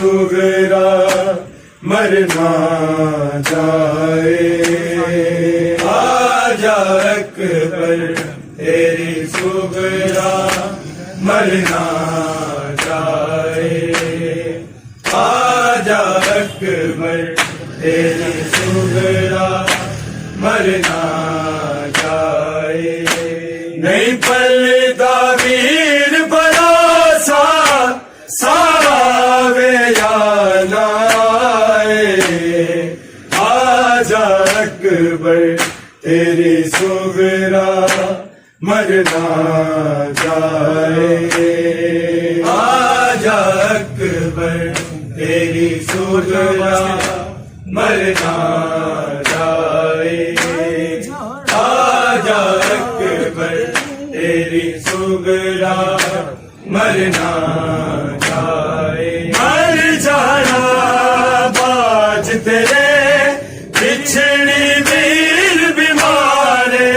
सुगरा मरना जाए। आजा अकबर तेरी सुगरा मरना जाए। आजा अकबर तेरी सुगरा मरना जाए। नहीं पलदा वीर भरोसा सावे या नाए। आजा अकबर तेरी सुगरा मरना जाए। आजा अकबर तेरी सुगरा मरना जाए। आजा अकबर तेरी सुगरा मरना जाए। मर जाना बाज तेरे बिछड़ी वीर बीमारे।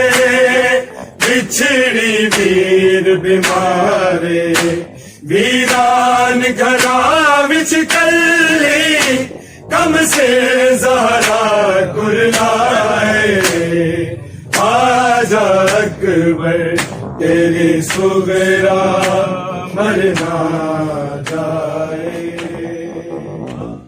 बिछड़ी वीर बीमारे वीरान घरा विच कली कम से ज़हरा कुरलाए। आजा अकबर तेरी सुगरा मरना